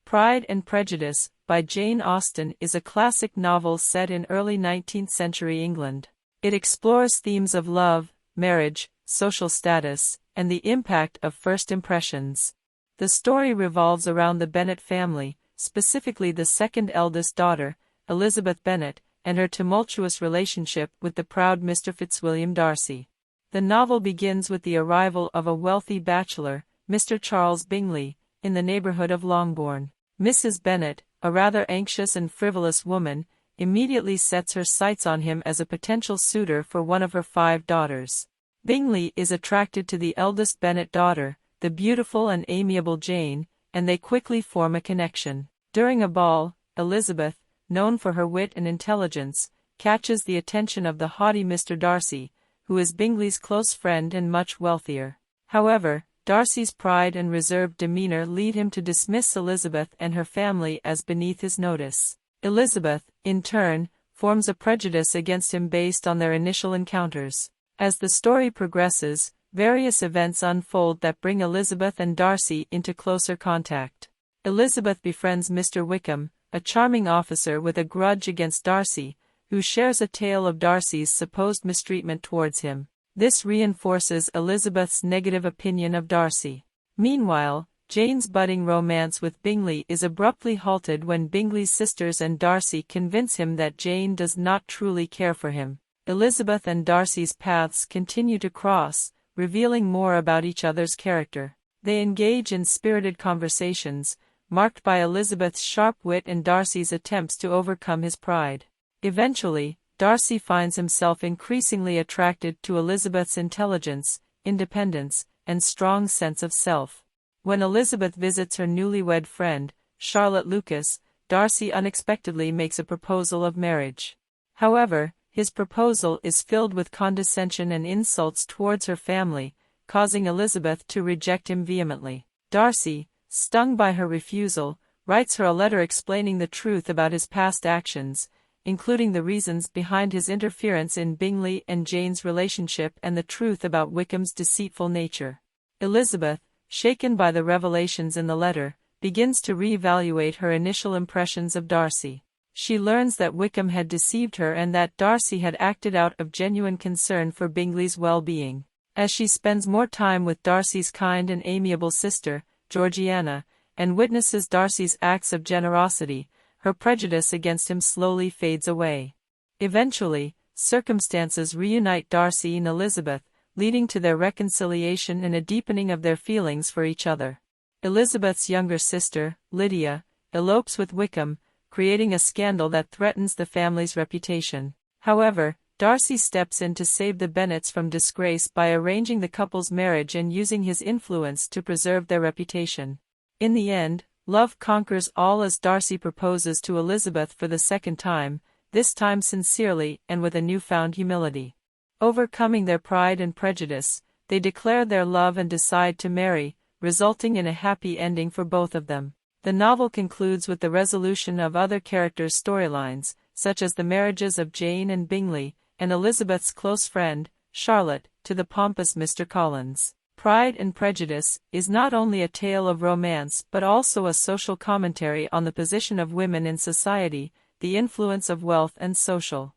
Pride and Prejudice, by Jane Austen, is a classic novel set in early 19th century England. It explores themes of love, marriage, social status, and the impact of first impressions. The story revolves around the Bennet family, specifically the second eldest daughter, Elizabeth Bennet, and her tumultuous relationship with the proud Mr. Fitzwilliam Darcy. The novel begins with the arrival of a wealthy bachelor, Mr. Charles Bingley, in the neighborhood of Longbourn. Mrs. Bennet, a rather anxious and frivolous woman, immediately sets her sights on him as a potential suitor for one of her 5 daughters. Bingley is attracted to the eldest Bennet daughter, the beautiful and amiable Jane, and they quickly form a connection. During a ball, Elizabeth, known for her wit and intelligence, catches the attention of the haughty Mr. Darcy, who is Bingley's close friend and much wealthier. However, Darcy's pride and reserved demeanor lead him to dismiss Elizabeth and her family as beneath his notice. Elizabeth, in turn, forms a prejudice against him based on their initial encounters. As the story progresses, various events unfold that bring Elizabeth and Darcy into closer contact. Elizabeth befriends Mr. Wickham, a charming officer with a grudge against Darcy, who shares a tale of Darcy's supposed mistreatment towards him. This reinforces Elizabeth's negative opinion of Darcy. Meanwhile, Jane's budding romance with Bingley is abruptly halted when Bingley's sisters and Darcy convince him that Jane does not truly care for him. Elizabeth and Darcy's paths continue to cross, revealing more about each other's character. They engage in spirited conversations, marked by Elizabeth's sharp wit and Darcy's attempts to overcome his pride. Eventually, Darcy finds himself increasingly attracted to Elizabeth's intelligence, independence, and strong sense of self. When Elizabeth visits her newlywed friend, Charlotte Lucas, Darcy unexpectedly makes a proposal of marriage. However, his proposal is filled with condescension and insults towards her family, causing Elizabeth to reject him vehemently. Darcy, stung by her refusal, writes her a letter explaining the truth about his past actions, including the reasons behind his interference in Bingley and Jane's relationship and the truth about Wickham's deceitful nature. Elizabeth, shaken by the revelations in the letter, begins to re-evaluate her initial impressions of Darcy. She learns that Wickham had deceived her and that Darcy had acted out of genuine concern for Bingley's well-being. As she spends more time with Darcy's kind and amiable sister, Georgiana, and witnesses Darcy's acts of generosity, her prejudice against him slowly fades away. Eventually, circumstances reunite Darcy and Elizabeth, leading to their reconciliation and a deepening of their feelings for each other. Elizabeth's younger sister, Lydia, elopes with Wickham, creating a scandal that threatens the family's reputation. However, Darcy steps in to save the Bennets from disgrace by arranging the couple's marriage and using his influence to preserve their reputation. In the end, love conquers all as Darcy proposes to Elizabeth for the second time, this time sincerely and with a newfound humility. Overcoming their pride and prejudice, they declare their love and decide to marry, resulting in a happy ending for both of them. The novel concludes with the resolution of other characters' storylines, such as the marriages of Jane and Bingley, and Elizabeth's close friend, Charlotte, to the pompous Mr. Collins. Pride and Prejudice is not only a tale of romance but also a social commentary on the position of women in society, the influence of wealth and social